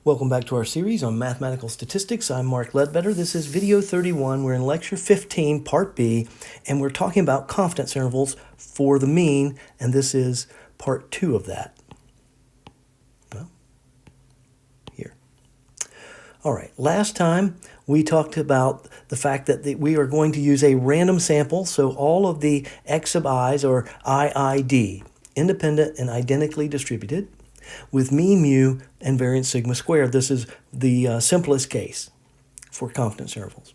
Welcome back to our series on mathematical statistics. I'm Mark Ledbetter. This is video 31. We're in lecture 15, part B, and we're talking about confidence intervals for the mean, and this is part 2 of that. Well, here. All right, last time we talked about the fact that we are going to use a random sample, so all of the x sub i's are IID, independent and identically distributed, with mean mu and variance sigma squared. This is the simplest case for confidence intervals.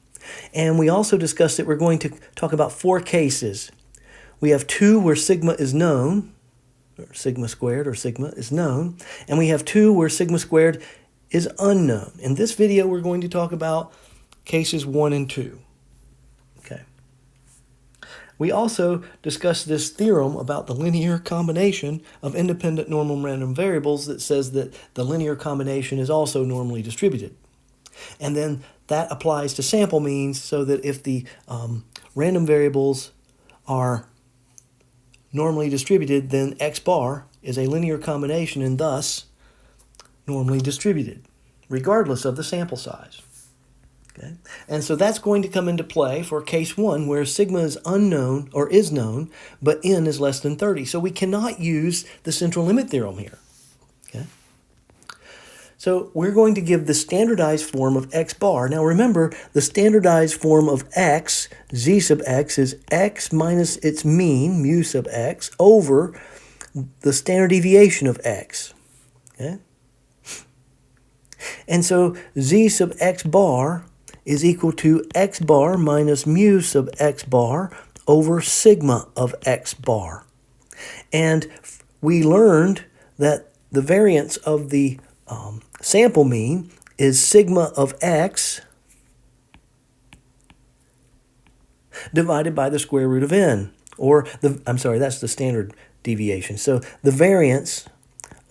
And we also discussed that we're going to talk about 4 cases. We have 2 where sigma is known, or sigma squared or sigma is known, and we have 2 where sigma squared is unknown. In this video, we're going to talk about cases 1 and 2. Okay. We also discussed this theorem about the linear combination of independent normal random variables that says that the linear combination is also normally distributed. And then that applies to sample means, so that if the random variables are normally distributed, then x bar is a linear combination and thus normally distributed, regardless of the sample size. Okay. And so that's going to come into play for case 1 where sigma is unknown or is known, but n is less than 30. So we cannot use the central limit theorem here. Okay. So we're going to give the standardized form of x bar. Now remember, the standardized form of x, z sub x, is x minus its mean, mu sub x, over the standard deviation of x. Okay. And so z sub x bar is equal to x bar minus mu sub x bar over sigma of x bar. And we learned that the variance of the sample mean is sigma of x divided by the square root of n, or that's the standard deviation. So the variance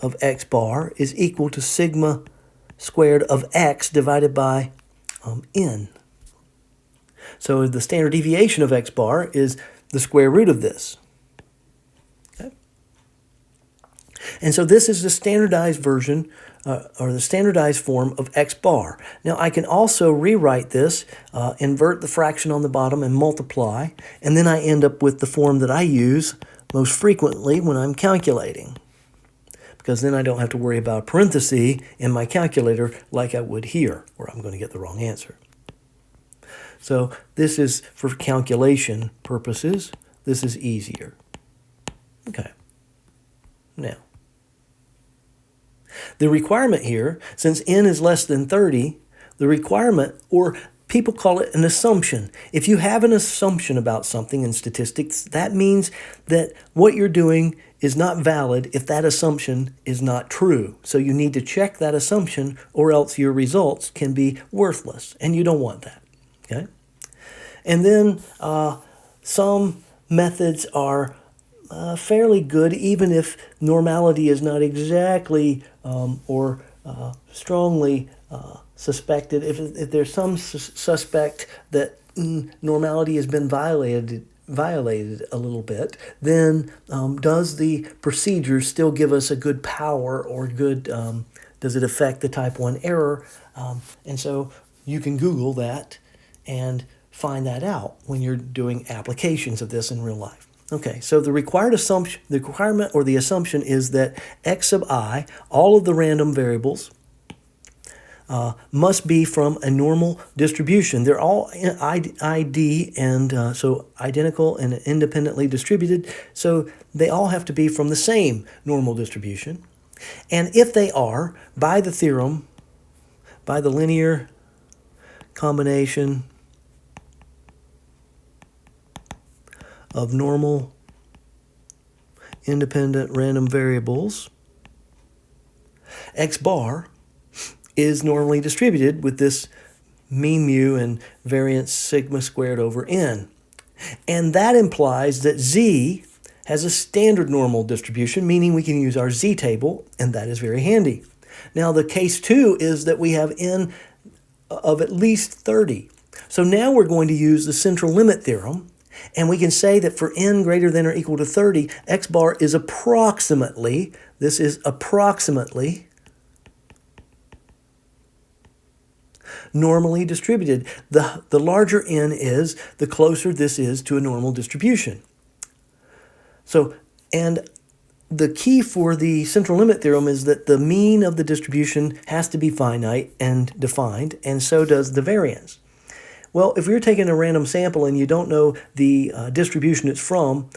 of x bar is equal to sigma squared of x divided by n. So the standard deviation of x bar is the square root of this. Okay. And so this is the standardized version, or the standardized form of x bar. Now I can also rewrite this, invert the fraction on the bottom and multiply, and then I end up with the form that I use most frequently when I'm calculating, because then I don't have to worry about a parenthesis in my calculator like I would here, where I'm going to get the wrong answer. So this is for calculation purposes. This is easier. Okay. Now, the requirement here, since n is less than 30, the requirement, or people call it an assumption. If you have an assumption about something in statistics, that means that what you're doing is not valid if that assumption is not true. So you need to check that assumption, or else your results can be worthless, and you don't want that. Okay? And then some methods are fairly good, even if normality is not exactly or strongly suspected. If there's some suspect that normality has been violated a little bit, then does the procedure still give us a good power, or good, does it affect the type 1 error? And so you can Google that and find that out when you're doing applications of this in real life. Okay, so the requirement or the assumption is that x sub I, all of the random variables, must be from a normal distribution. They're all ID and so identical and independently distributed, so they all have to be from the same normal distribution. And if they are, by the theorem, by the linear combination of normal independent random variables, x bar is normally distributed with this mean mu and variance sigma squared over n. And that implies that z has a standard normal distribution, meaning we can use our z table, and that is very handy. Now the case 2 is that we have n of at least 30. So now we're going to use the central limit theorem, and we can say that for n greater than or equal to 30, x bar is approximately, this is approximately normally distributed. The larger n is, the closer this is to a normal distribution. So, and the key for the central limit theorem is that the mean of the distribution has to be finite and defined, and so does the variance. Well, if you're taking a random sample and you don't know the distribution it's from,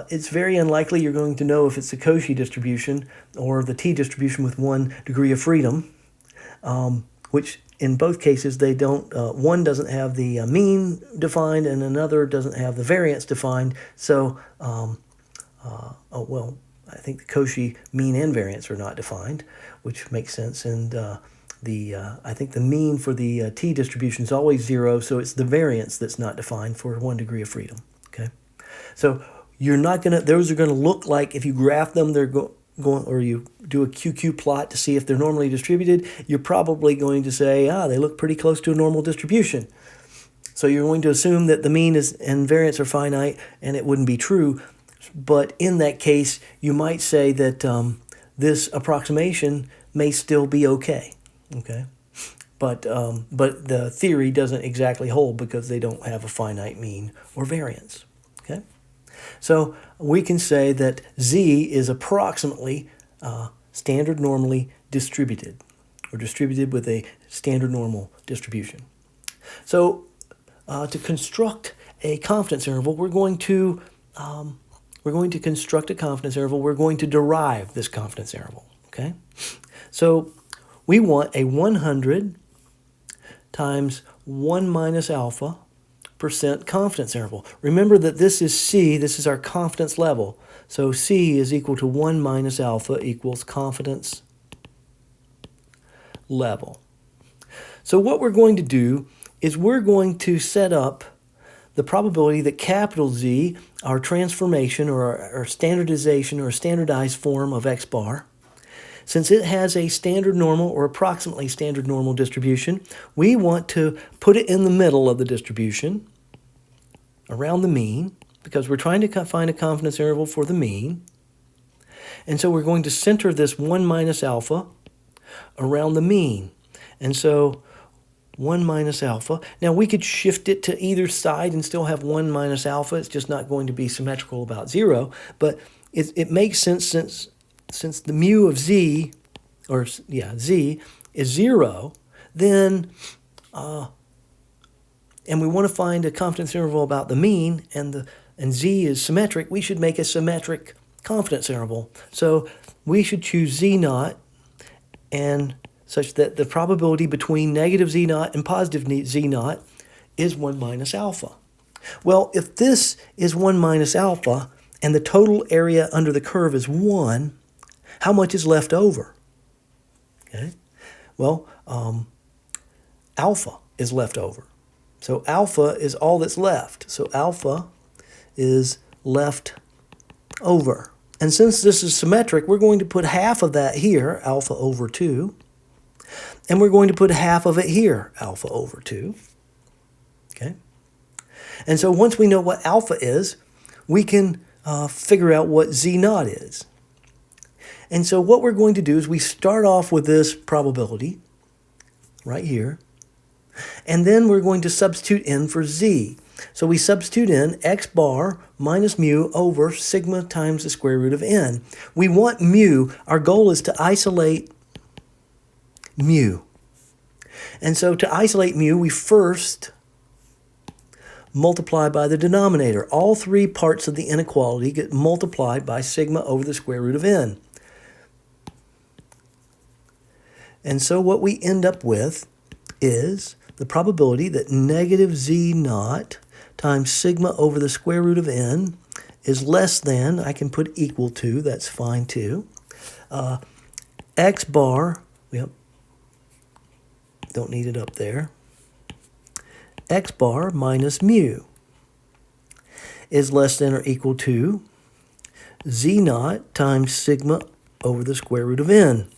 it's very unlikely you're going to know if it's the Cauchy distribution or the t distribution with 1 degree of freedom, which in both cases they don't. One doesn't have the mean defined and another doesn't have the variance defined. So, I think the Cauchy mean and variance are not defined, which makes sense. And I think the mean for the t distribution is always 0, so it's the variance that's not defined for 1 degree of freedom. Okay, so you're not gonna. Those are gonna look like, if you graph them, they're going, or you do a QQ plot to see if they're normally distributed. You're probably going to say, they look pretty close to a normal distribution. So you're going to assume that the mean is and variance are finite, and it wouldn't be true. But in that case, you might say that this approximation may still be okay. Okay, but the theory doesn't exactly hold because they don't have a finite mean or variance. Okay, so we can say that z is approximately standard normally distributed, or distributed with a standard normal distribution. So to construct a confidence interval, we're going to construct a confidence interval. We're going to derive this confidence interval. Okay, so we want a 100 times 1 minus alpha % confidence interval. Remember that this is C, this is our confidence level. So C is equal to 1 minus alpha equals confidence level. So what we're going to do is we're going to set up the probability that capital Z, our transformation or our standardization or standardized form of x bar, since it has a standard normal or approximately standard normal distribution, we want to put it in the middle of the distribution, around the mean, because we're trying to find a confidence interval for the mean. And so we're going to center this 1 minus alpha around the mean. And so 1 minus alpha. Now we could shift it to either side and still have 1 minus alpha. It's just not going to be symmetrical about 0. But it makes sense since the mu of z, z is 0, then, and we want to find a confidence interval about the mean, and z is symmetric, we should make a symmetric confidence interval. So we should choose z naught, and such that the probability between negative z naught and positive z naught is 1 minus alpha. Well, if this is 1 minus alpha, and the total area under the curve is 1, how much is left over? Okay. Well, alpha is left over. So alpha is all that's left. So alpha is left over. And since this is symmetric, we're going to put half of that here, alpha over 2. And we're going to put half of it here, alpha over 2. Okay. And so once we know what alpha is, we can figure out what z naught is. And so what we're going to do is we start off with this probability right here, and then we're going to substitute in for z. So we substitute in x bar minus mu over sigma times the square root of n. We want mu. Our goal is to isolate mu. And so to isolate mu, we first multiply by the denominator. All three parts of the inequality get multiplied by sigma over the square root of n. And so what we end up with is the probability that negative z naught times sigma over the square root of n is less than, I can put equal to, that's fine too, x bar, don't need it up there, x bar minus mu is less than or equal to z naught times sigma over the square root of n.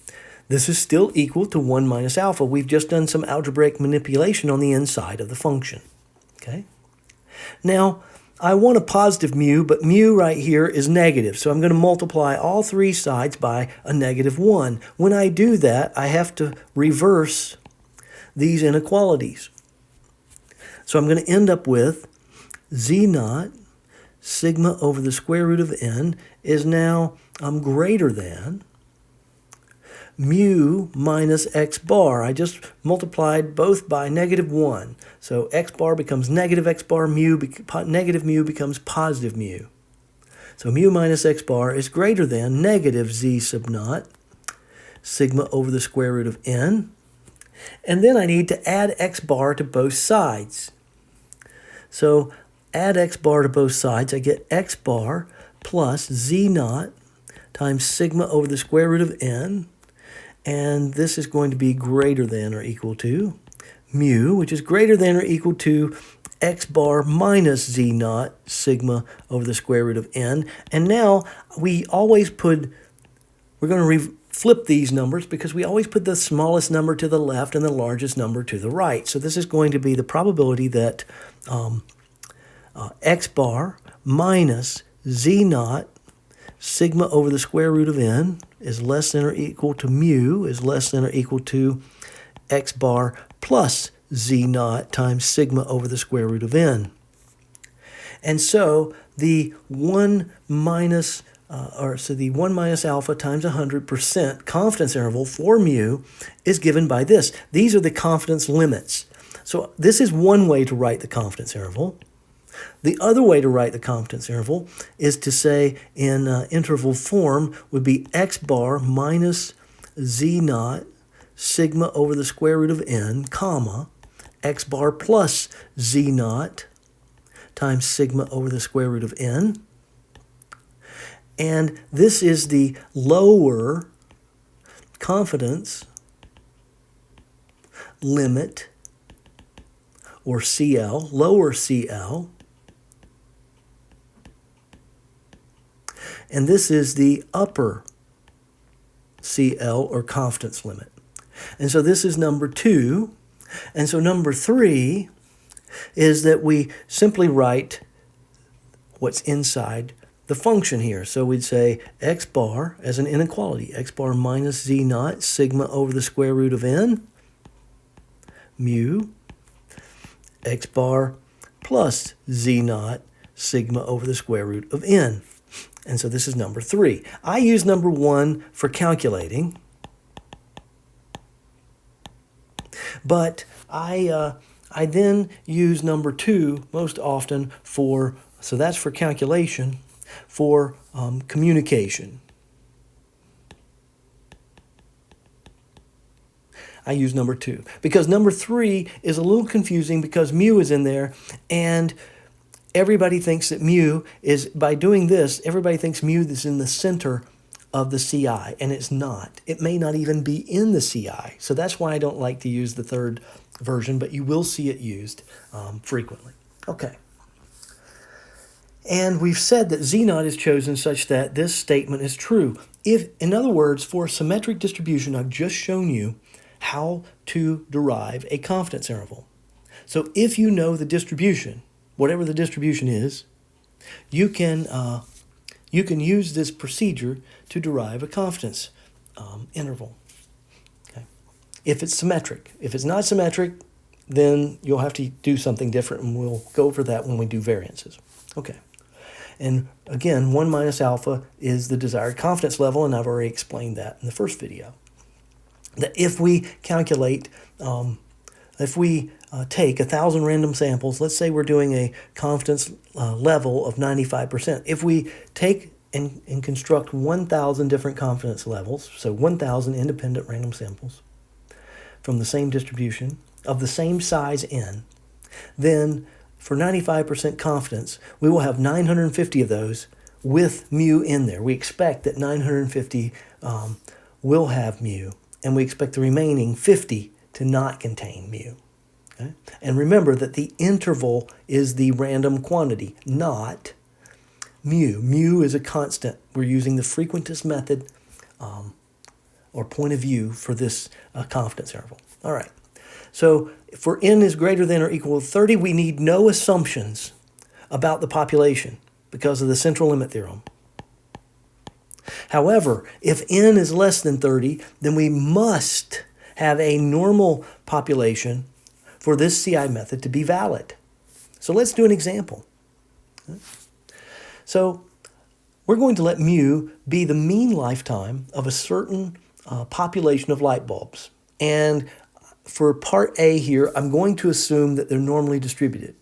This is still equal to 1 minus alpha. We've just done some algebraic manipulation on the inside of the function. Okay. Now, I want a positive mu, but mu right here is negative. So I'm going to multiply all three sides by a negative 1. When I do that, I have to reverse these inequalities. So I'm going to end up with z naught sigma over the square root of n is now greater than mu minus x bar. I just multiplied both by -1. So x bar becomes negative x bar, negative mu becomes positive mu. So mu minus x bar is greater than negative z sub naught sigma over the square root of n. And then I need to add x bar to both sides. So add x bar to both sides, I get x bar plus z naught times sigma over the square root of n. And this is going to be greater than or equal to mu, which is greater than or equal to x bar minus z naught sigma over the square root of n. And now we're going to flip these numbers because we always put the smallest number to the left and the largest number to the right. So this is going to be the probability that x bar minus z naught sigma over the square root of n is less than or equal to mu is less than or equal to x bar plus z naught times sigma over the square root of n. And so the 1 minus alpha times 100% confidence interval for mu is given by this. These are the confidence limits. So this is one way to write the confidence interval. The other way to write the confidence interval is to say in interval form would be x bar minus z naught sigma over the square root of n, comma, x bar plus z naught times sigma over the square root of n. And this is the lower confidence limit, or CL, lower CL. And this is the upper CL, or confidence limit. And so this is number 2. And so number 3 is that we simply write what's inside the function here. So we'd say x bar as an inequality, x bar minus z naught sigma over the square root of n, mu, x bar plus z naught sigma over the square root of n. And so this is number 3. I use number 1 for calculating, but I then use number 2 most often for, so that's for calculation, for communication. I use number 2 because number 3 is a little confusing because mu is in there, and everybody thinks that mu is, by doing this, everybody thinks mu is in the center of the CI, and it's not. It may not even be in the CI. So that's why I don't like to use the third version, but you will see it used frequently. Okay. And we've said that Z naught is chosen such that this statement is true. If, in other words, for a symmetric distribution, I've just shown you how to derive a confidence interval. So if you know the distribution, whatever the distribution is, you can use this procedure to derive a confidence interval. Okay. If it's symmetric. If it's not symmetric, then you'll have to do something different, and we'll go over that when we do variances. Okay. And again, 1 minus alpha is the desired confidence level, and I've already explained that in the first video. That if we calculate, if we take 1,000 random samples, let's say we're doing a confidence level of 95%. If we take and construct 1,000 different confidence levels, so 1,000 independent random samples from the same distribution of the same size n, then for 95% confidence, we will have 950 of those with mu in there. We expect that 950 will have mu, and we expect the remaining 50 to not contain mu. Okay? And remember that the interval is the random quantity, not mu. Mu is a constant. We're using the frequentist method or point of view for this confidence interval. All right. So for n is greater than or equal to 30, we need no assumptions about the population because of the central limit theorem. However, if n is less than 30, then we must have a normal population for this CI method to be valid. So let's do an example. So we're going to let mu be the mean lifetime of a certain population of light bulbs. And for part A here, I'm going to assume that they're normally distributed.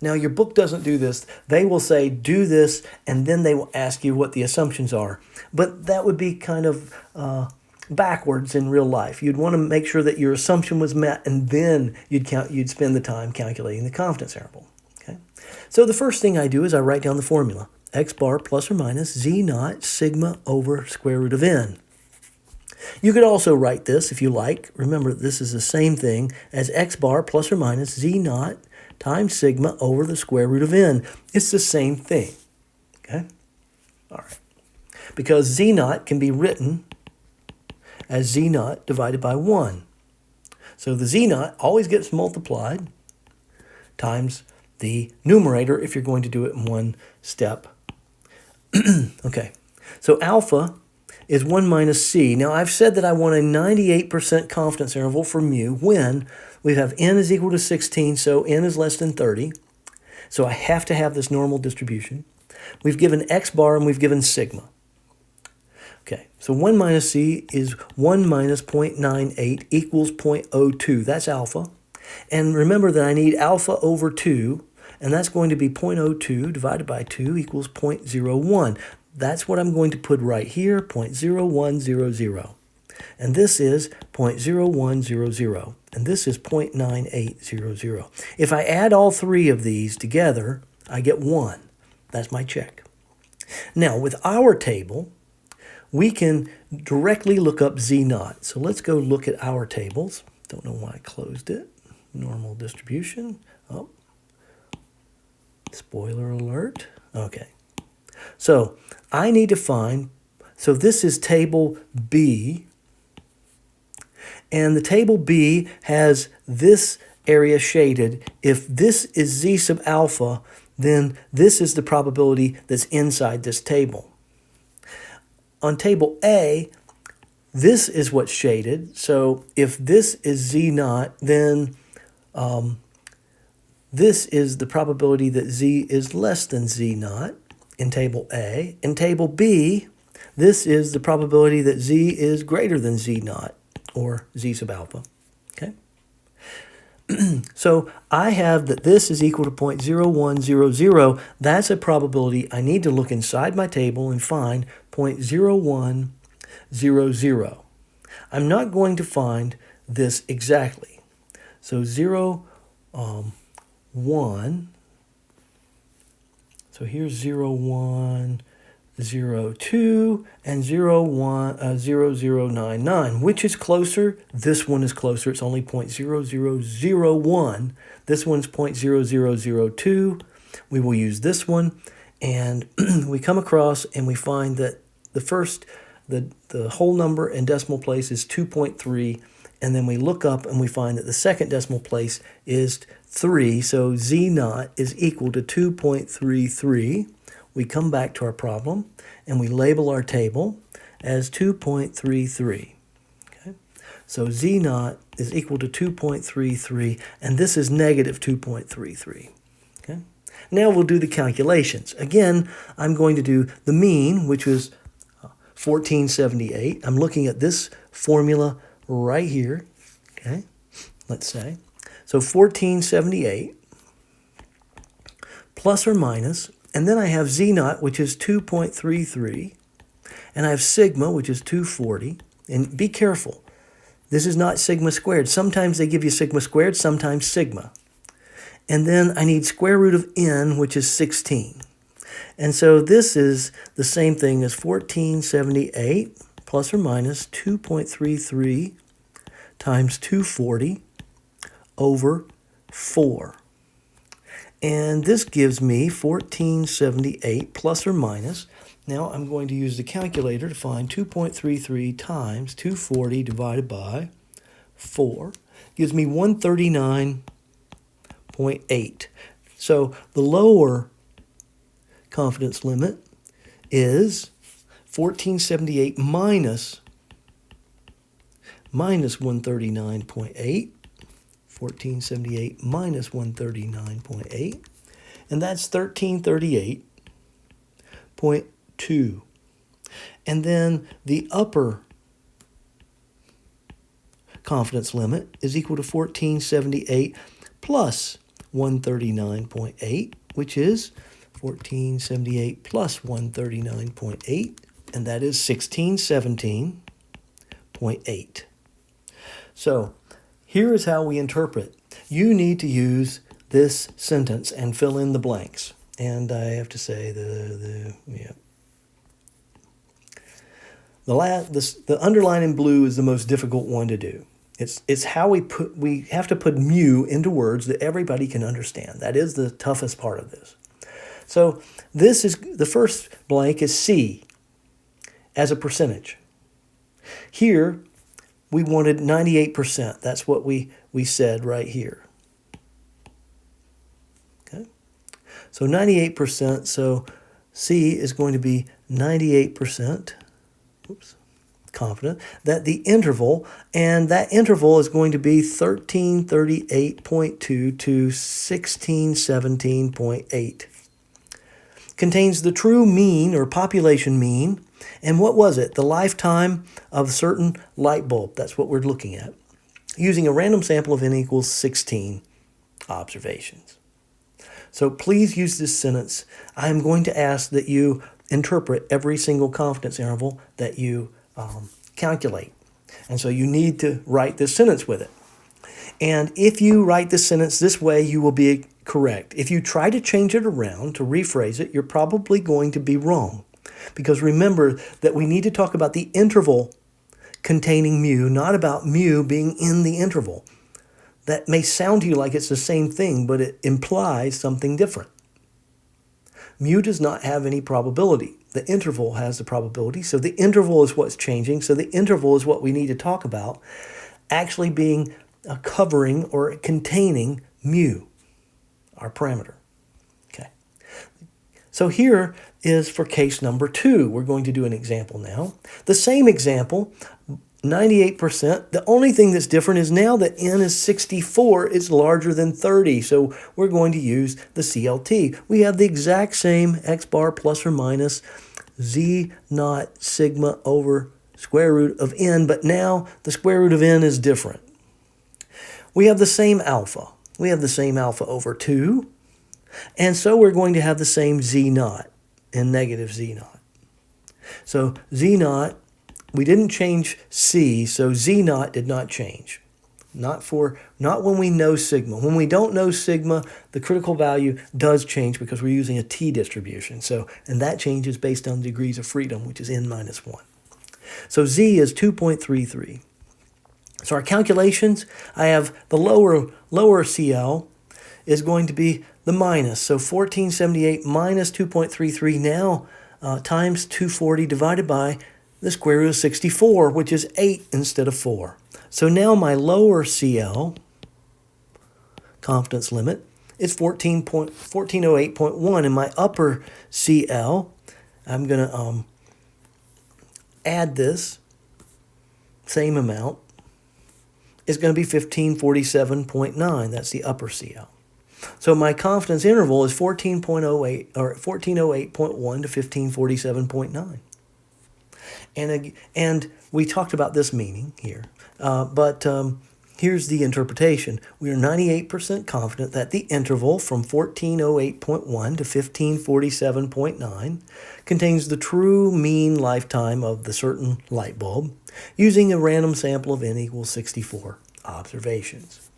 Now, your book doesn't do this. They will say, do this, and then they will ask you what the assumptions are. But that would be kind of backwards in real life. You'd want to make sure that your assumption was met, and then you'd spend the time calculating the confidence interval. Okay? So the first thing I do is I write down the formula. X bar plus or minus Z naught sigma over square root of n. You could also write this if you like. Remember, this is the same thing as X bar plus or minus Z naught times sigma over the square root of n. It's the same thing. Okay? All right. Because Z naught can be written as Z naught divided by 1. So the Z naught always gets multiplied times the numerator if you're going to do it in one step. Okay, so alpha is 1 minus c. Now, I've said that I want a 98% confidence interval for mu when we have n is equal to 16, so n is less than 30. So I have to have this normal distribution. We've given x bar and we've given sigma. Okay, so 1 minus c is 1 minus 0.98 equals 0.02. That's alpha. And remember that I need alpha over 2, and that's going to be 0.02 divided by 2 equals 0.01. That's what I'm going to put right here, 0.0100. And this is 0.0100. And this is 0.9800. If I add all three of these together, I get 1. That's my check. Now, with our table, we can directly look up Z naught. So let's go look at our tables. Don't know why I closed it. Normal distribution. Oh, spoiler alert. Okay. So I need to find, so this is table B. And the table B has this area shaded. If this is Z sub alpha, then this is the probability that's inside this table. On table A, this is what's shaded. So if this is Z naught, then this is the probability that Z is less than Z naught in table A. In table B, this is the probability that Z is greater than Z naught, or Z sub alpha. Okay? So I have that this is equal to 0.0100. That's a probability. I need to look inside my table and find 0.0100. I'm not going to find this exactly. So 1. So here's 0, 1, 0, 2, and 0, 1, 0, 0, 9, 9. Which is closer? This one is closer. It's only 0.0001. This one's 0.0002. We will use this one. And we come across and we find that the whole number in decimal place is 2.3. And then we look up and we find that the second decimal place is 3. So Z naught is equal to 2.33. We come back to our problem and we label our table as 2.33. Okay? So Z naught is equal to 2.33, and this is negative 2.33. Okay? Now we'll do the calculations. Again, I'm going to do the mean, which was 1478. I'm looking at this formula right here. Okay? Let's say. So 1478 plus or minus, and then I have Z naught, which is 2.33, and I have sigma, which is 240. And be careful, this is not sigma squared. Sometimes they give you sigma squared, sometimes sigma. And then I need square root of n, which is 16. And so this is the same thing as 1478 plus or minus 2.33 times 240 over 4. And this gives me 1478 plus or minus. Now I'm going to use the calculator to find 2.33 times 240 divided by 4. Gives me 139.8. So the lower confidence limit is 1478 minus minus 139.8. 1478 minus 139.8. And that's 1338.2. And then the upper confidence limit is equal to 1478 plus 139.8, which is 1478 plus 139.8, and that is 1617.8. So here is how we interpret. You need to use this sentence and fill in the blanks. And I have to say the underline in blue is the most difficult one to do. It's how we have to put mu into words that everybody can understand. That is the toughest part of this. So this is the first blank is C as a percentage. Here we wanted 98%. That's what we said right here. Okay. So 98%, so C is going to be 98%. Oops. Confident that the interval, and that interval is going to be 1338.2 to 1617.8. Contains the true mean or population mean, and what was it? The lifetime of a certain light bulb. That's what we're looking at. Using a random sample of n equals 16 observations. So please use this sentence. I'm going to ask that you interpret every single confidence interval that you calculate. And so you need to write this sentence with it. And if you write this sentence this way, you will be correct. If you try to change it around, to rephrase it, you're probably going to be wrong. Because remember that we need to talk about the interval containing mu, not about mu being in the interval. That may sound to you like it's the same thing, but it implies something different. Mu does not have any probability. The interval has the probability, so the interval is what's changing. So the interval is what we need to talk about, actually being covering or containing mu, our parameter. Okay. So here is for case number 2. We're going to do an example now. The same example, 98%. The only thing that's different is now that n is 64, it's larger than 30. So we're going to use the CLT. We have the exact same x bar plus or minus z naught sigma over square root of n, but now the square root of n is different. We have the same alpha. We have the same alpha over 2. And so we're going to have the same z naught and negative z naught. So z naught, we didn't change c, so z naught did not change. Not when we know sigma. When we don't know sigma, the critical value does change because we're using a t distribution. And that changes based on degrees of freedom, which is n minus 1. So z is 2.33. So our calculations, I have the lower CL is going to be the minus. So 1478 minus 2.33 now times 240 divided by the square root of 64, which is 8 instead of 4. So now my lower CL, confidence limit, is 1408.1, and my upper CL, I'm going to add this same amount, is going to be 1547.9. That's the upper CL. So my confidence interval is 14.08 or 1408.1 to 1547.9. And we talked about this meaning here, but here's the interpretation. We are 98% confident that the interval from 1408.1 to 1547.9 contains the true mean lifetime of the certain light bulb using a random sample of n equals 64 observations.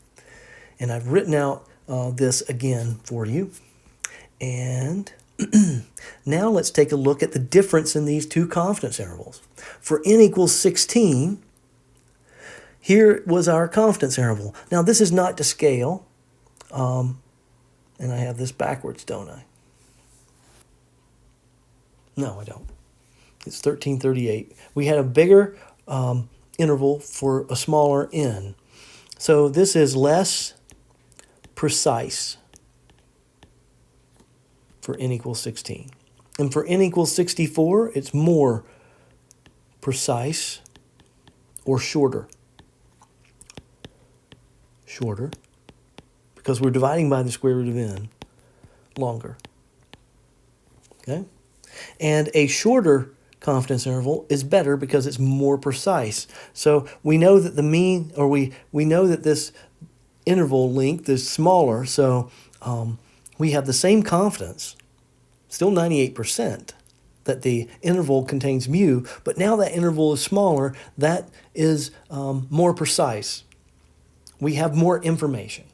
And I've written out this again for you. And now let's take a look at the difference in these two confidence intervals. For n equals 16, here was our confidence interval. Now this is not to scale, and I have this backwards, don't I? No, I don't. It's 1338. We had a bigger interval for a smaller n. So this is less precise for n equals 16. And for n equals 64, it's more precise or shorter. shorter, because we're dividing by the square root of n, longer. Okay? And a shorter confidence interval is better because it's more precise. So we know that the mean, or we know that this interval length is smaller, so we have the same confidence, still 98%, that the interval contains mu, but now that interval is smaller, that is more precise. We have more information.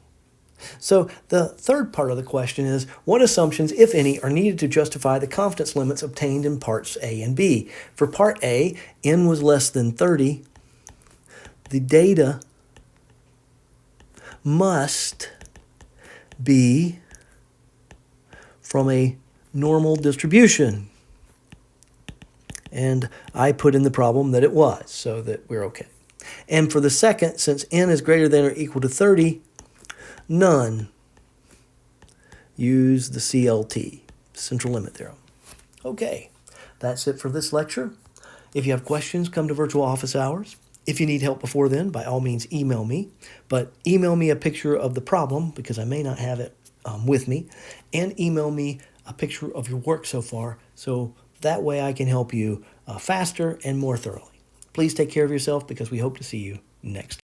So the third part of the question is, what assumptions, if any, are needed to justify the confidence limits obtained in parts A and B? For part A, n was less than 30. The data must be from a normal distribution. And I put in the problem that it was, so that we're okay. And for the second, since n is greater than or equal to 30, none. Use the CLT, central limit theorem. Okay, that's it for this lecture. If you have questions, come to virtual office hours. If you need help before then, by all means, email me. But email me a picture of the problem, because I may not have it with me. And email me a picture of your work so far, so that way I can help you faster and more thoroughly. Please take care of yourself, because we hope to see you next time.